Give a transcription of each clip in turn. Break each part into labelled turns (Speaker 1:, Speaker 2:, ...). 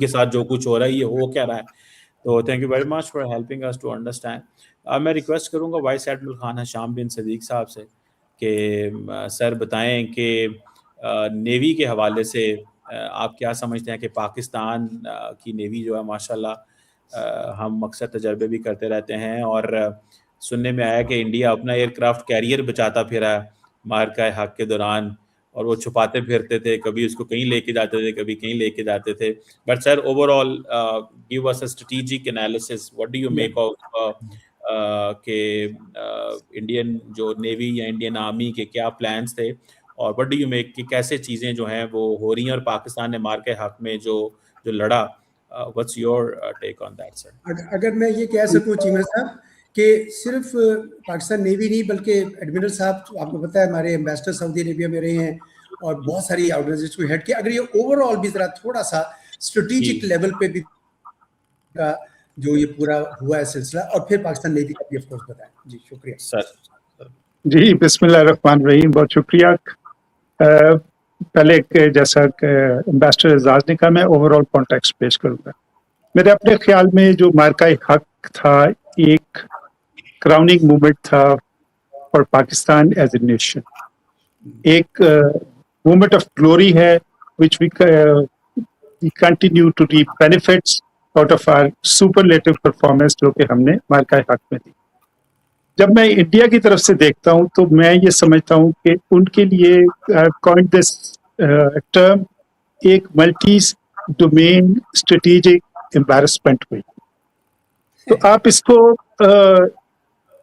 Speaker 1: کے ساتھ جو کچھ ہو رہا ہے یہ ہو کیا رہا ہے. تو thank you very much for helping us to understand. میں ریکویسٹ کروں گا وائس ایڈمرل خان ہشام بن صدیق صاحب سے کہ سر بتائیں کہ نیوی کے حوالے سے آپ کیا سمجھتے ہیں کہ پاکستان کی نیوی جو ہے ماشاءاللہ ہم اکثر تجربے بھی کرتے رہتے ہیں اور سننے میں آیا کہ انڈیا اپنا ایئر کرافٹ کیریئر بچاتا پھرا معرکہ حق کے دوران اور وہ چھپاتے پھرتے تھے, کبھی اس کو کہیں لے کے جاتے تھے کبھی کہیں لے کے جاتے تھے. But sir overall give us a strategic analysis, what do you make of کہ انڈین جو نیوی یا انڈین آرمی کے کیا پلانس تھے اور وٹ ڈو یو میک کہ کیسے چیزیں جو ہیں وہ ہو رہی ہیں اور پاکستان نے معرکہ حق میں جو لڑا, what's your take on that sir؟
Speaker 2: اگر میں یہ کہہ سکوں چیمہ صاحب کہ صرف پاکستان نیوی نہیں بلکہ ایڈمرل صاحب آپ کو پتہ ہے ہمارے ایمبیسڈر سعودی عربیہ میں رہے ہیں اور بہت ساری آرگنائزیشن کو ہیڈ کیا, اگر یہ اوور آل بھی ذرا تھوڑا سا اسٹریٹجک لیول پہ بھی جو یہ پورا ہوا ہے سلسلہ, اور پھر پاکستان نیوی کا بھی آف کورس بتائیں. جی شکریہ
Speaker 1: سر.
Speaker 3: جی بسم اللہ الرحمن الرحیم, بہت شکریہ. پہلے جیسا کہ امبیسڈر اعزاز نے کہا میں اوور آل کانٹیکسٹ پیش کروں گا. میرے اپنے خیال میں جو معرکہ حق تھا ایک کراؤننگ موومنٹ تھا for Pakistan as a nation, ایک موومنٹ آف گلوری ہے which we continue to reap benefits out of our superlative performance جو کہ ہم نے معرکہ حق میں دی. جب میں انڈیا کی طرف سے دیکھتا ہوں تو میں یہ سمجھتا ہوں کہ ان کے لیے coined this term ایک ملٹی ڈومین اسٹریٹجک امبیرسمنٹ ہوئی. تو آپ اس کو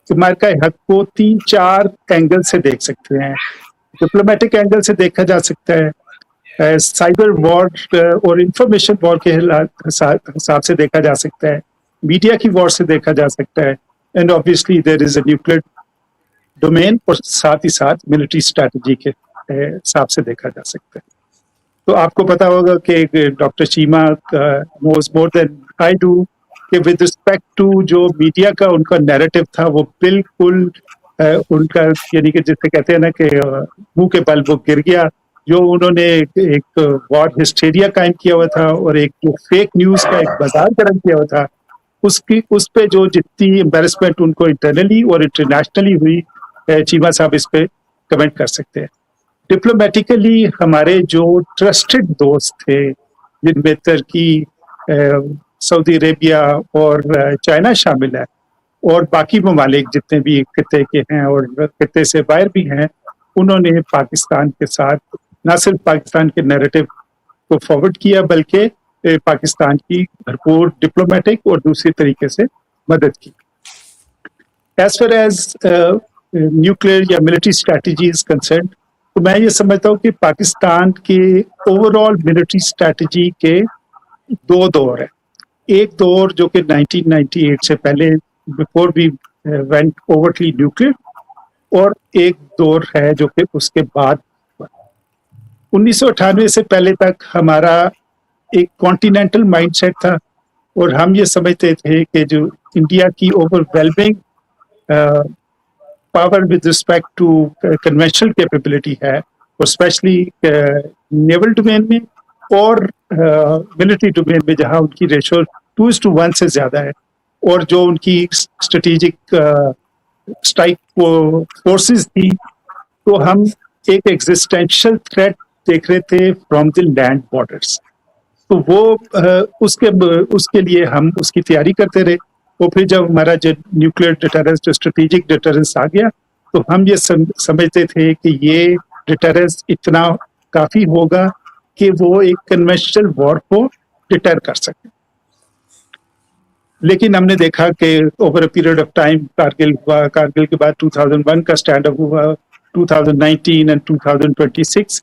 Speaker 3: معرکہ حق کو 3-4 اینگل سے دیکھ سکتے ہیں. ڈپلومیٹک اینگل سے دیکھا جا سکتا ہے, سائبر وار اور انفارمیشن وار کے حساب سے دیکھا جا سکتا ہے, میڈیا کی وار سے دیکھا جا سکتا ہے, and obviously there is a nuclear domain, اور ساتھ ہی ساتھ ملٹری اسٹریٹجی کے حساب سے دیکھا جا سکتا ہے. تو آپ کو پتا ہوگا کہ doctor Cheema knows more than I do کہ ود رسپیکٹ ٹو جو میڈیا کا ان کا نیریٹو تھا وہ بالکل ان کا یعنی کہ جسے کہتے ہیں نا کہ منہ کے بل وہ گر گیا. جو انہوں نے ایک وار ہسٹیریا قائم کیا ہوا تھا اور ایک جو فیک نیوز کا ایک بازار گرم کیا ہوا تھا, اس پہ جو جتنی امبیرسمنٹ ان کو انٹرنلی اور انٹرنیشنلی ہوئی, چیمہ صاحب اس پہ کمنٹ کر سکتے ہیں. ڈپلومیٹیکلی ہمارے جو ٹرسٹڈ دوست تھے جن میں ترکی, سعودی عربیہ اور چائنا شامل ہے, اور باقی ممالک جتنے بھی خطے کے ہیں اور خطے سے باہر بھی ہیں, انہوں نے پاکستان کے ساتھ نہ صرف پاکستان کے نیریٹو کو فارورڈ کیا بلکہ پاکستان کی بھرپور ڈپلومیٹک اور دوسری طریقے سے مدد کی. ایز فار ایز نیوکلیئر یا ملٹری اسٹریٹجی از کنسرنڈ, تو میں یہ سمجھتا ہوں کہ پاکستان کے اوور آل ملٹری اسٹریٹجی کے 2 دور ہیں. ایک دور جو کہ 1998 سے پہلے before we went overtly nuclear, اور ایک دور ہے جو کہ اس کے بعد 1998 سے پہلے تک ہمارا ایک کانٹیننٹل مائنڈ سیٹ تھا, اور ہم یہ سمجھتے تھے کہ جو انڈیا کی overwhelming power with respect to conventional capability ہے, اور اسپیشلی نیول ڈومین میں اور ملٹری ڈومین میں جہاں ان کی ریشو 2:1 سے زیادہ ہے, اور جو ان کی اسٹریٹجک اسٹرائک فورسز تھی, تو ہم ایک ایگزسٹینشیل تھریٹ دیکھ رہے تھے فرام دی لینڈ بارڈرس. تو وہ اس کے لیے ہم اس کی تیاری کرتے رہے. اور پھر جب ہمارا جو نیوکلیئر ڈیٹرنس جو اسٹریٹجک ڈیٹرنس آ گیا, تو ہم یہ سمجھتے تھے کہ یہ ڈیٹرنس اتنا کافی ہوگا کہ وہ ایک کنونشنل وار کو ڈیٹر کر سکے. لیکن ہم نے دیکھا کہ over a period of time Kargil ہوا, کارگل کے بعد 2001 کا اسٹینڈ اپ ہوا, 2019 اینڈ 2026.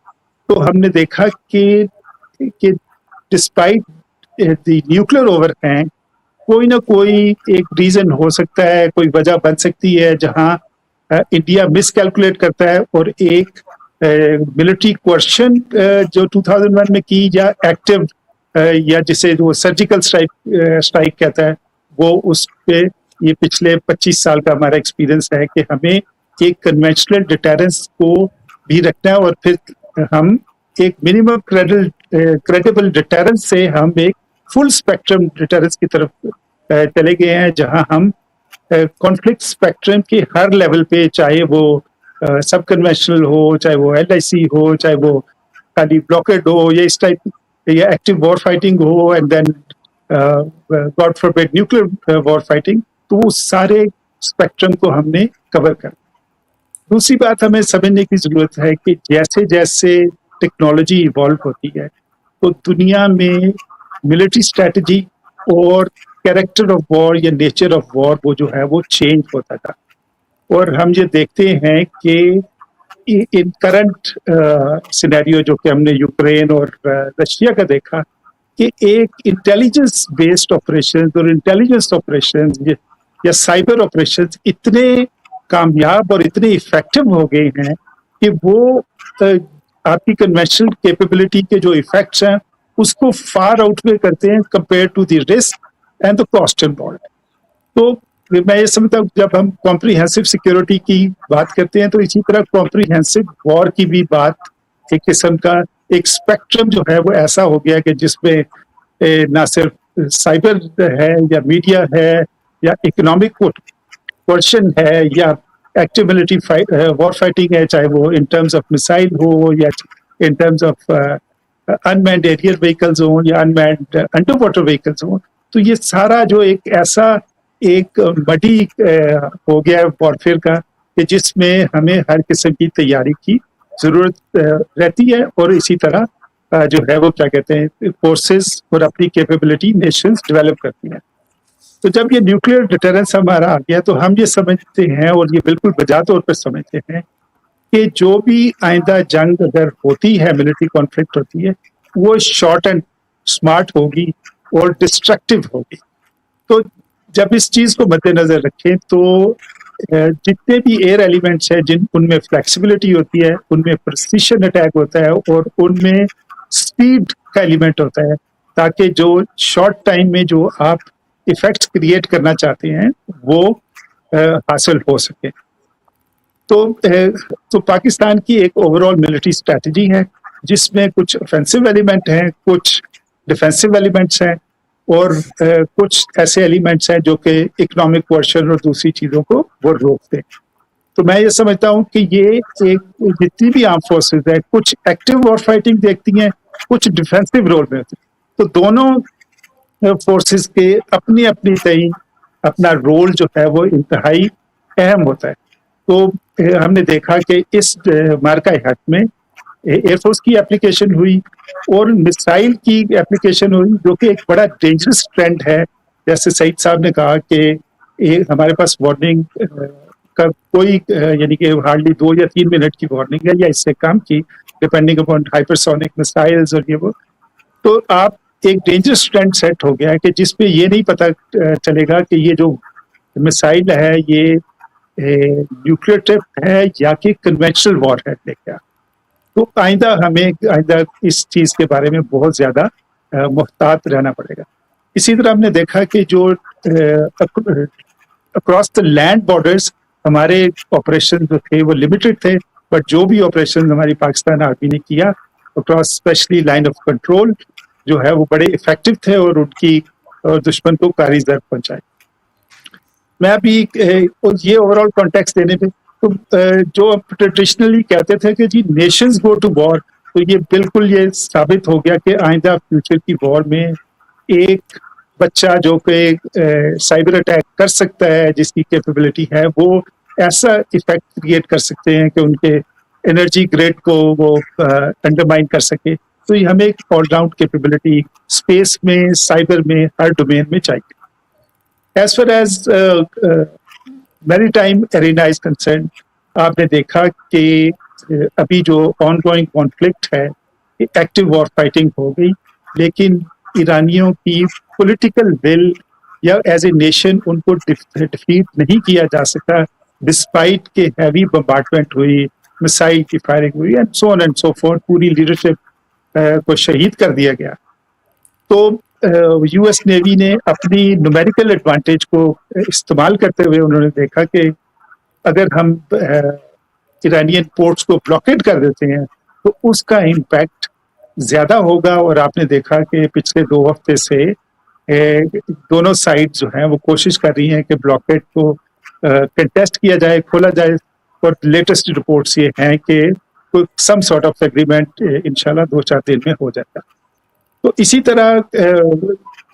Speaker 3: تو ہم نے دیکھا کہ despite the nuclear over hang کوئی نہ کوئی ایک ریزن ہو سکتا ہے, کوئی وجہ بن سکتی ہے جہاں انڈیا مس کیلکولیٹ کرتا ہے, اور ایک ملٹری کوشچن جو 2001 میں کی یا ایکٹیو یا جسے وہ سرجیکل اسٹرائک کہتا ہے, وہ اس پہ یہ پچھلے 25 سال کا ہمارا ایکسپیرئنس ہے کہ ہمیں ایک کنونشنل ڈیٹرنس کو بھی رکھنا ہے, اور پھر ہم ایک منیمم کریڈیبل ڈیٹرنس سے ہم ایک फुल स्पेक्ट्रम डिटरेंस की तरफ चले गए हैं, जहां हम कॉन्फ्लिक्ट स्पेक्ट्रम के हर लेवल पे, चाहे वो सब कन्वेंशनल हो, चाहे वो LIC हो, चाहे वो खाली ब्लॉकेड हो, या इस टाइप या एक्टिव वॉर फाइटिंग हो, and then God forbid nuclear war fighting, तो वो सारे स्पेक्ट्रम को हमने कवर कर। दूसरी बात हमें समझने की जरूरत है कि जैसे जैसे टेक्नोलॉजी इवॉल्व होती है तो दुनिया में मिलिट्री स्ट्रेटजी और कैरेक्टर ऑफ वॉर या नेचर ऑफ वॉर वो जो है वो चेंज होता था। और हम ये देखते हैं कि इन करंट सिनेरियो जो कि हमने यूक्रेन और रशिया का देखा, कि एक इंटेलिजेंस बेस्ड ऑपरेशन और इंटेलिजेंस ऑपरेशन या साइबर ऑपरेशन इतने कामयाब और इतने इफेक्टिव हो गए हैं कि वो आपकी कन्वेंशनल कैपेबिलिटी के जो इफेक्ट्स हैं उसको फार आउटवे करते हैं compare to the risk and the cost involved. तो मैं ये समझता हूँ जब हम कॉम्प्रिहेंसिव सिक्योरिटी की बात करते हैं तो इसी तरह कॉम्प्रिहेंसिव वॉर की भी बात एक किस्म का एक स्पेक्ट्रम जो है वो ऐसा हो गया कि जिसमें ना सिर्फ साइबर है या मीडिया है या इकोनॉमिक क्वेश्चन है या एक्टिव मिलिट्री वॉर फाइटिंग है, चाहे वो इन टर्म्स ऑफ मिसाइल हो या in terms of unmanned aerial vehicles हो या अनमैन्ड अंडर वाटर व्हीकल्स हो। तो ये सारा जो एक ऐसा एक बड़ी हो गया है वॉरफेयर का कि जिसमें हमें हर किस्म की तैयारी की जरूरत रहती है, और इसी तरह जो है वो क्या कहते हैं फोर्सेस और अपनी कैपेबिलिटी नेशंस डेवलप करती हैं। तो जब ये न्यूक्लियर डिटरेंस हमारा आ गया तो हम ये समझते हैं और ये बिल्कुल बजा तौर पर समझते हैं कि जो भी आइंदा जंग अगर होती है, मिलिट्री कॉन्फ्लिक्ट होती है, वो शॉर्ट एंड स्मार्ट होगी और डिस्ट्रक्टिव होगी। तो जब इस चीज को मद्देनजर रखें तो जितने भी एयर एलिमेंट्स हैं जिन उनमें फ्लेक्सिबिलिटी होती है, उनमें प्रिसिशन अटैक होता है और उनमें स्पीड का एलिमेंट होता है, ताकि जो शॉर्ट टाइम में जो आप इफेक्ट्स क्रिएट करना चाहते हैं वो हासिल हो सके। तो पाकिस्तान की एक ओवरऑल मिलिट्री स्ट्रेटजी है जिसमें कुछ ऑफेंसिव एलिमेंट हैं, कुछ डिफेंसिव एलिमेंट्स हैं और कुछ ऐसे एलिमेंट्स हैं जो कि इकोनॉमिक कोर्शन और दूसरी चीजों को वो रोकते हैं। तो मैं ये समझता हूँ कि ये एक जितनी भी आर्म फोर्सेस है, कुछ एक्टिव वॉर फाइटिंग देखती हैं, कुछ डिफेंसिव रोल में होती है। तो दोनों फोर्सेस के अपनी अपनी तय अपना रोल जो है वो इंतहाई अहम होता है। तो हमने देखा कि इस मार्का हक में एयरफोर्स की एप्लीकेशन हुई और मिसाइल की एप्लीकेशन हुई, जो कि एक बड़ा डेंजरस ट्रेंड है। जैसे सईद साहब ने कहा कि हमारे पास वार्निंग का कोई यानी कि हार्डली 2 या 3 मिनट की वार्निंग है या इससे कम की, डिपेंडिंग अपॉन हाइपरसोनिक मिसाइल्स और ये वो। तो आप एक डेंजरस ट्रेंड सेट हो गया है कि जिसपे ये नहीं पता चलेगा कि ये जो मिसाइल है ये न्यूक्लियर ट्रिप है या कि कन्वेंशनल वॉर है क्या। तो आइंदा इस चीज के बारे में बहुत ज्यादा मुहतात रहना पड़ेगा। इसी तरह हमने देखा कि जो अक्रॉस द लैंड बॉर्डर्स हमारे ऑपरेशन जो थे वो लिमिटेड थे, बट जो भी ऑपरेशन हमारी पाकिस्तान आर्मी ने किया across specially line of control जो है वो बड़े इफेक्टिव थे और उनकी दुश्मन को कारी जर्ब पहुंचाई। मैं अभी ये ओवरऑल कॉन्टेक्स्ट देने पे तो जो ट्रेडिशनली कहते थे कि जी नेशंस गो टू वॉर, तो ये बिल्कुल ये साबित हो गया कि आइंदा फ्यूचर की वॉर में एक बच्चा जो कि साइबर अटैक कर सकता है, जिसकी कैपेबिलिटी है, वो ऐसा इफेक्ट क्रिएट कर सकते हैं कि उनके एनर्जी ग्रिड को वो अंडरमाइन कर सके। तो ये हमें एक ऑलराउंड कैपेबिलिटी स्पेस में, साइबर में, हर डोमेन में चाहिए। As far as maritime arena is concern, आपने देखा कि अभी जो ऑनगोइंग कॉन्फ्लिक्ट है एक्टिव वॉर फाइटिंग हो गई, लेकिन ईरानियों की पॉलिटिकल विल या एज ए नेशन उनको डिफीट नहीं किया जा सका, डिस्पाइट के हैवी बम्बार्डमेंट हुई, मिसाइल की फायरिंग हुई and so on and so forth, पूरी लीडरशिप को शहीद कर दिया गया। तो यूएस नेवी ने अपनी न्यूमेरिकल एडवांटेज को इस्तेमाल करते हुए उन्होंने देखा कि अगर हम ईरानियन पोर्ट्स को ब्लॉकेट कर देते हैं तो उसका इम्पैक्ट ज्यादा होगा, और आपने देखा कि पिछले 2 हफ्ते से दोनों साइड जो हैं वो कोशिश कर रही हैं कि ब्लॉकेट को कंटेस्ट किया जाए, खोला जाए, और लेटेस्ट रिपोर्ट्स ये हैं कि कोई सम सॉर्ट ऑफ एग्रीमेंट इंशाल्लाह 2-4 दिन में हो जाएगा। तो इसी तरह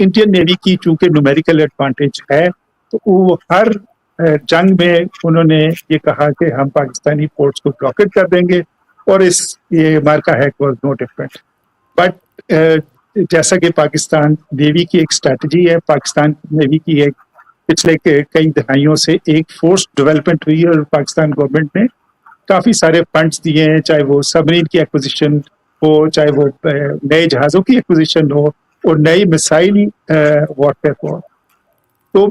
Speaker 3: इंडियन नेवी की चूंकि न्यूमेरिकल एडवांटेज है, तो वो हर जंग में उन्होंने ये कहा कि हम पाकिस्तानी पोर्ट्स को ब्लॉकेट कर देंगे, और ये Marka Haq was no different. But जैसा कि पाकिस्तान नेवी की एक स्ट्रैटेजी है, पाकिस्तान नेवी की एक पिछले कई दहाइयों से एक फोर्स डेवलपमेंट हुई है, और पाकिस्तान गवर्नमेंट ने काफी सारे फंड्स दिए हैं, चाहे वो सबमरीन की एक्विजिशन हो, चाहे वो नए जहाज़ों की एक्विजिशन हो, और नई मिसाइल वॉरफेयर हो। तो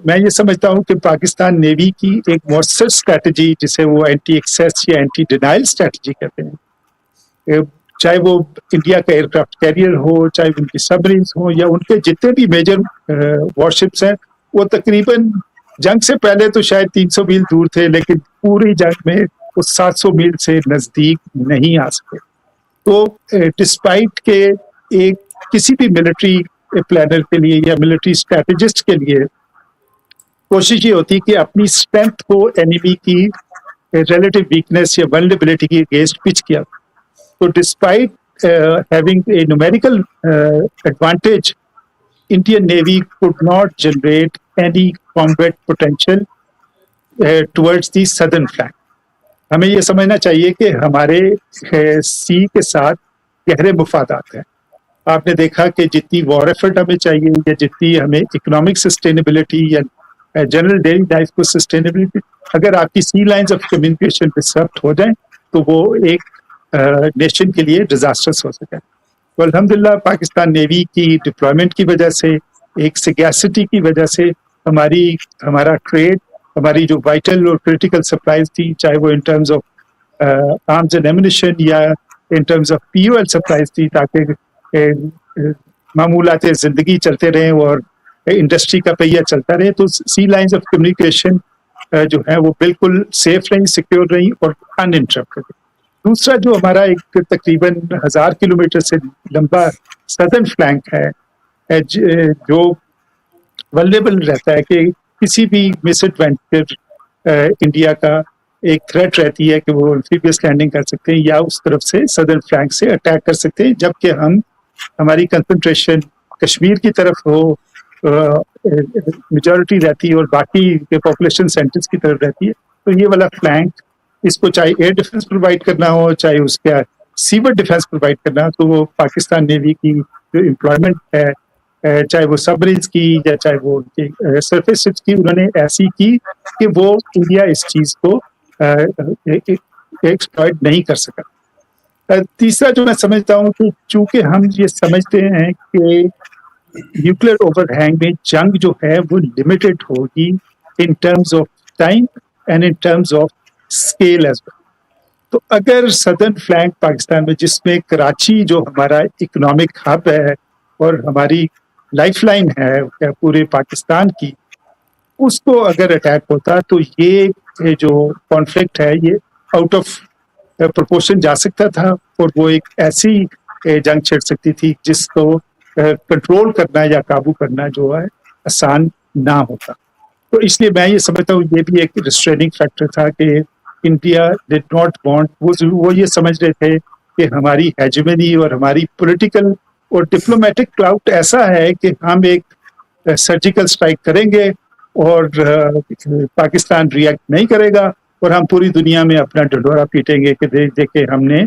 Speaker 3: मैं ये समझता हूँ कि पाकिस्तान नेवी की एक मौसर स्ट्रैटेजी, जिसे वो एंटी एक्सेस या एंटी डिनाइल स्ट्रैटेजी कहते हैं, चाहे वो इंडिया का एयरक्राफ्ट कैरियर हो, चाहे उनकी सबमरीन हो, या उनके जितने भी मेजर वॉरशिप्स हैं, वो तकरीबन जंग से पहले तो शायद 300 मील दूर थे, लेकिन पूरी जंग में वो 700 मील से नजदीक नहीं आ सके। तो डिस्पाइट के एक किसी भी मिलिट्री प्लानर के लिए या मिलिट्री स्ट्रैटेजिस्ट के लिए कोशिश ये होती है कि अपनी स्ट्रेंथ को एनिमी की रिलेटिव वीकनेस या वल्नरेबिलिटी के अगेंस्ट पिच किया। तो despite having a numerical advantage, Indian Navy could not generate any combat potential towards the southern flank. हमें ये समझना चाहिए कि हमारे सी के साथ गहरे मुफादात हैं। आपने देखा कि जितनी वॉर एफर्ट हमें चाहिए, या जितनी हमें इकोनॉमिक सस्टेनेबिलिटी या जनरल डेली लाइफ को सस्टेनेबिलिटी, अगर आपकी सी लाइंस ऑफ कम्युनिकेशन डिसरप्ट हो जाए, तो वो एक नेशन के लिए डिजास्टर्स हो सके। तो अल्हम्दुलिल्लाह पाकिस्तान नेवी की डिप्लॉयमेंट की वजह से, एक सिगैसिटी की वजह से हमारा ट्रेड, हमारी जो वाइटल और क्रिटिकल सप्लाईज थी, चाहे वो in terms of arms and ammunition या in terms of POL supplies थी, ताकि मामूलात जिंदगी चलते रहें और इंडस्ट्री का पहिया चलता रहे, तो सी लाइंस ऑफ कम्युनिकेशन जो है वो बिल्कुल सेफ रही, सिक्योर रही और अनइंटरप्टेड। दूसरा जो हमारा एक तकरीबन 1000 किलोमीटर से लंबा सदर्न फ्लैंक है, जो वल्नरेबल रहता है कि किसी भी मिसएडवेंचर इंडिया का एक थ्रेट रहती है कि वो एम्फीबियस लैंडिंग कर सकते हैं या उस तरफ से सदर्न फ्लैंक से अटैक कर सकते हैं, जबकि हमारी कंसंट्रेशन कश्मीर की तरफ हो, मेजॉरिटी रहती है और बाकी के पॉपुलेशन सेंटर्स की तरफ रहती है। तो ये वाला फ्लैंक, इसको चाहे एयर डिफेंस प्रोवाइड करना हो, चाहे उसका सीवर डिफेंस प्रोवाइड करना, तो वो पाकिस्तान नेवी की जो एम्प्लॉयमेंट है, चाहे वो सबमरीन्स की या चाहे वो सरफेस शिप्स की, उन्होंने ऐसी की कि वो इंडिया इस चीज को एक्सप्लॉइट नहीं कर सका। तीसरा जो मैं समझता हूँ कि चूंकि हम ये समझते हैं कि न्यूक्लियर ओवरहैंग में जंग जो है वो लिमिटेड होगी in terms of time and in terms of scale as well. तो अगर सदर्न फ्लैंक पाकिस्तान में, जिसमें कराची जो हमारा इकोनॉमिक हब है और हमारी लाइफलाइन है पूरे पाकिस्तान की, उसको अगर अटैक होता तो ये जो कॉन्फ्लिक्ट है ये आउट ऑफ प्रोपोर्शन जा सकता था, और वो एक ऐसी जंग छिड़ सकती थी जिसको कंट्रोल करना या काबू करना जो है आसान ना होता। तो इसलिए मैं ये समझता हूँ ये भी एक रिस्ट्रेनिंग फैक्टर था कि इंडिया डिड नॉट वांट, वो ये समझ रहे थे कि हमारी हेजेमनी और हमारी पॉलिटिकल और डिप्लोमेटिक क्लाउट ऐसा है कि हम एक सर्जिकल स्ट्राइक करेंगे और पाकिस्तान रिएक्ट नहीं करेगा, और हम पूरी दुनिया में अपना ढिंढोरा पीटेंगे कि देखे हमने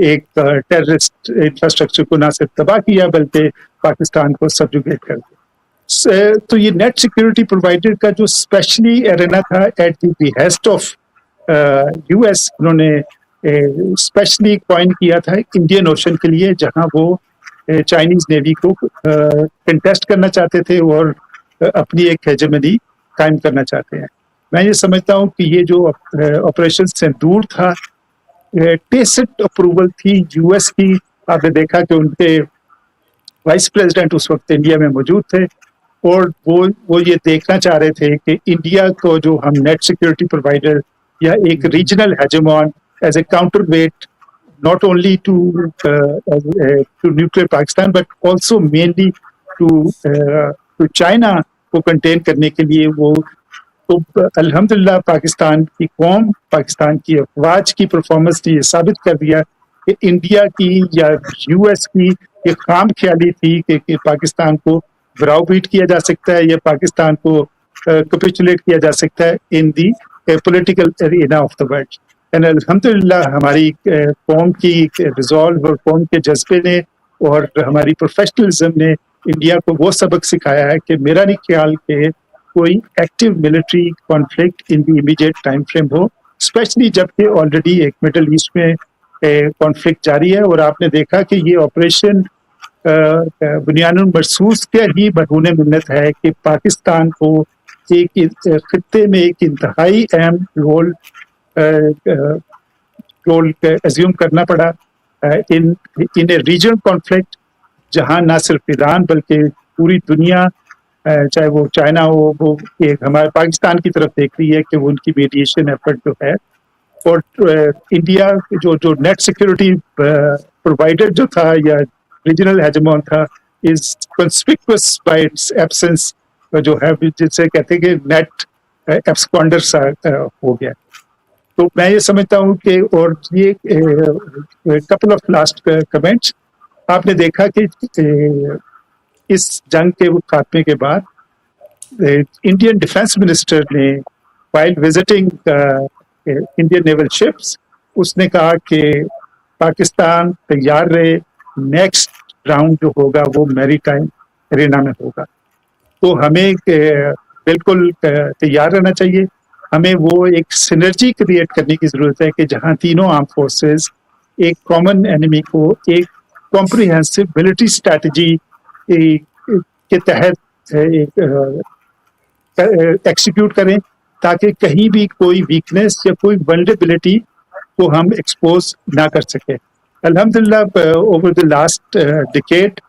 Speaker 3: एक टेररिस्ट इंफ्रास्ट्रक्चर को ना सिर्फ तबाह किया बल्कि पाकिस्तान को सबजुगेट कर दिया। तो ये नेट सिक्योरिटी प्रोवाइडर का जो स्पेशली एरेना था at the behest of US, उन्होंने स्पेशली कॉइन किया था इंडियन ओशन के लिए, जहां वो चाइनीज नेवी को कंटेस्ट करना चाहते थे और अपनी एक हेजेमनी कायम करना चाहते हैं। मैं ये समझता हूँ कि ये जो ऑपरेशन सिंदूर था, टेसिट अप्रूवल थी US की। आपने देखा कि उनके वाइस प्रेसिडेंट उस वक्त इंडिया में मौजूद थे, और वो ये देखना चाह रहे थे कि इंडिया को जो हम नेट सिक्योरिटी प्रोवाइडर या एक regional hegemon as a counterweight not only to nuclear Pakistan but also mainly to China को कंटेन करने के लिए वो तो अल्हम्दुलिल्लाह पाकिस्तान की कौम, पाकिस्तान की अफवाज की परफॉर्मेंस ने ये साबित कर दिया कि इंडिया की या यूएस की ये खाम ख्याली थी कि पाकिस्तान को ब्राउबीट किया जा सकता है या पाकिस्तान को कैपिचुलेट किया जा सकता है in the political arena of the world. And अल्हम्दुलिल्लाह हमारी कौम की रिजॉल्व और कौम के जज्बे ने और हमारी प्रोफेशनलिज्म ने इंडिया को वो सबक सिखाया है कि मेरा नहीं ख्याल कि कोई active military conflict in the immediate time frame हो, स्पेशली जबकि ऑलरेडी एक मिडल ईस्ट में कॉन्फ्लिक्ट जारी है। और आपने देखा कि ये ऑपरेशन बुनियानुल मरसूस के ही बरहूने मिन्नत है कि पाकिस्तान को एक खित्ते में एक इंतहाई अहम रोल एज्यूम करना पड़ा इन ए रीजनल कॉन्फ्लिक्ट जहां ना सिर्फ ईरान बल्कि पूरी दुनिया चाहे वो चाइना हो वो एक हमारे पाकिस्तान की तरफ देख रही है कि वो उनकी मीडिएशन एफर्ट जो है। और इंडिया जो नेट सिक्योरिटी प्रोवाइडर जो था या रीजनल हेजेमोन था इज कंस्पिक्युअस बाय इट्स एब्सेंस जो है जिसे कहते हैं कि नेट एब्सकॉन्डर सा हो गया। तो मैं ये समझता हूँ कि और ये कपल ऑफ लास्ट कमेंट्स आपने देखा कि इस जंग के खात्मे के बाद इंडियन डिफेंस मिनिस्टर ने while visiting Indian naval ships उसने कहा कि पाकिस्तान तैयार रहे, नेक्स्ट राउंड जो होगा वो मैरीटाइम एरिना में होगा। तो हमें बिल्कुल तैयार रहना चाहिए। हमें वो एक सिनर्जी क्रिएट करने की जरूरत है कि जहां तीनों आर्म फोर्सेस एक कॉमन एनिमी को एक कॉम्प्रिहेंसिव मिलिट्री स्ट्रैटेजी के तहत एक्सिक्यूट करें ताकि कहीं भी कोई वीकनेस या कोई वल्नरेबिलिटी को हम एक्सपोज ना कर सके। अल्हम्दुलिल्लाह ओवर द लास्ट डिकेड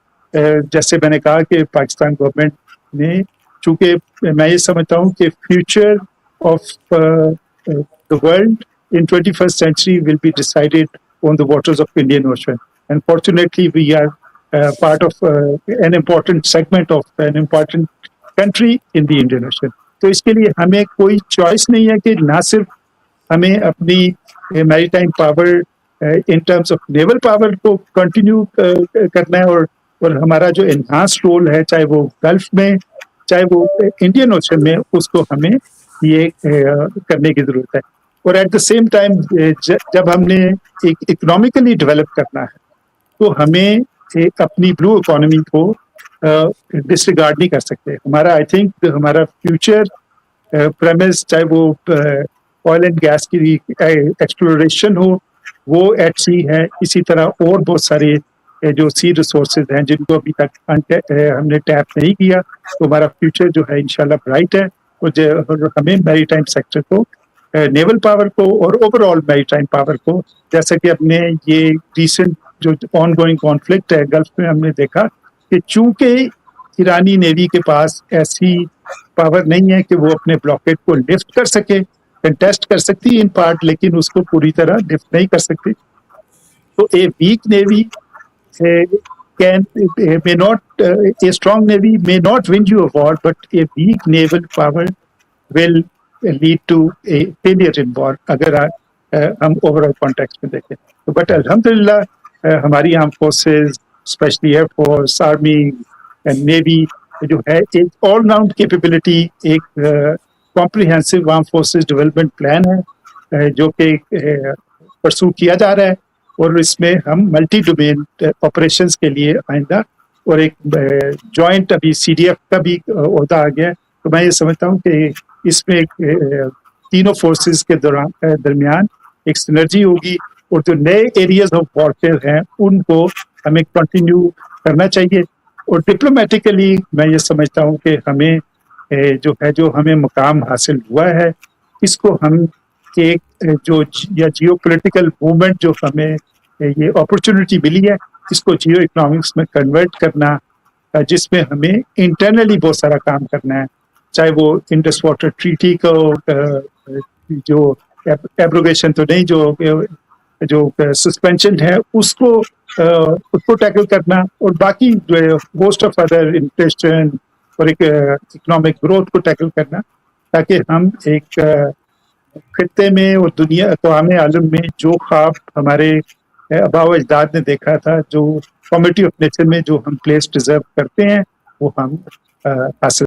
Speaker 3: जैसे मैंने कहा कि पाकिस्तान गवर्नमेंट ने, चूंकि मैं ये समझता हूँ कि future of the world in 21st century will be decided on the waters of Indian Ocean, and fortunately we are part of an important segment of an important country in the Indian Ocean. तो इसके लिए हमें कोई choice नहीं है कि ना सिर्फ हमें अपनी maritime power in terms of naval power को कंटिन्यू करना है और हमारा जो एनहांस रोल है चाहे वो गल्फ में चाहे वो इंडियन ओशन में उसको हमें ये करने की जरूरत है। और एट द सेम टाइम जब हमने एक इकोनॉमिकली डेवलप करना है तो हमें एक अपनी ब्लू इकोनॉमी को डिसरिगार्ड नहीं कर सकते। हमारा आई थिंक हमारा फ्यूचर प्रेमिस चाहे वो ऑयल एंड गैस की एक्सप्लोरेशन हो वो एट सी है, इसी तरह और बहुत सारे जो सी रिसोर्सेज हैं जिनको अभी तक हमने टैप नहीं किया। तो हमारा फ्यूचर जो है इंशाल्लाह ब्राइट है और हमें मैरीटाइम सेक्टर को नेवल पावर को और ओवरऑल मैरीटाइम पावर को, जैसा कि अपने ये रिसेंट जो ऑन गोइंग कॉन्फ्लिक्ट है गल्फ में हमने देखा कि चूंकि ईरानी नेवी के पास ऐसी पावर नहीं है कि वो अपने ब्लॉकेट को लिफ्ट कर सके, कंटेस्ट कर सकती है इन पार्ट लेकिन उसको पूरी तरह लिफ्ट नहीं कर सकती। तो a weak navy may not a strong navy may not win you a war, but a weak naval power will lead to a failure in war अगर हम ओवरऑल कॉन्टेक्स्ट में देखें। तो बट अल्हम्दुलिल्लाह हमारी arm forces specially air force army and navy जो है एक ऑल राउंड कैपेबिलिटी एक comprehensive arm forces development plan है जो कि परसू किया जा रहा है और इसमें हम मल्टी डोमेन ऑपरेशंस के लिए आइंदा और एक जॉइंट अभी सीडीएफ का भी ओहदा आ गया है। तो मैं ये समझता हूँ कि इसमें तीनों फोर्सेस के दरमियान एक सिनर्जी होगी और जो नए एरियाज ऑफ वॉरफेयर हैं उनको हमें कंटिन्यू करना चाहिए। और डिप्लोमेटिकली मैं ये समझता हूँ कि हमें जो हमें मुकाम हासिल हुआ है इसको हम एक जो या जियो पोलिटिकल मूवमेंट जो हमें ये अपॉर्चुनिटी मिली है इसको जियो इकोनॉमिक्स में कन्वर्ट करना, जिसमें हमें इंटरनली बहुत सारा काम करना है, चाहे वो इंडस वाटर ट्रीटी को जो एब्रोगेशन तो नहीं जो جو سسپینشن ہے اس کو ٹیکل کرنا، اور باقی جو ہے ہوسٹ آف ادر انفلیشن اور ایک اکنامک گروتھ کو ٹیکل کرنا، تاکہ ہم ایک خطے میں اور دنیا اقوام عالم میں جو خواب ہمارے آباء و اجداد نے دیکھا تھا، جو کمیٹی آف نیچر میں جو ہم پلیس ڈیزرو کرتے ہیں، وہ ہم حاصل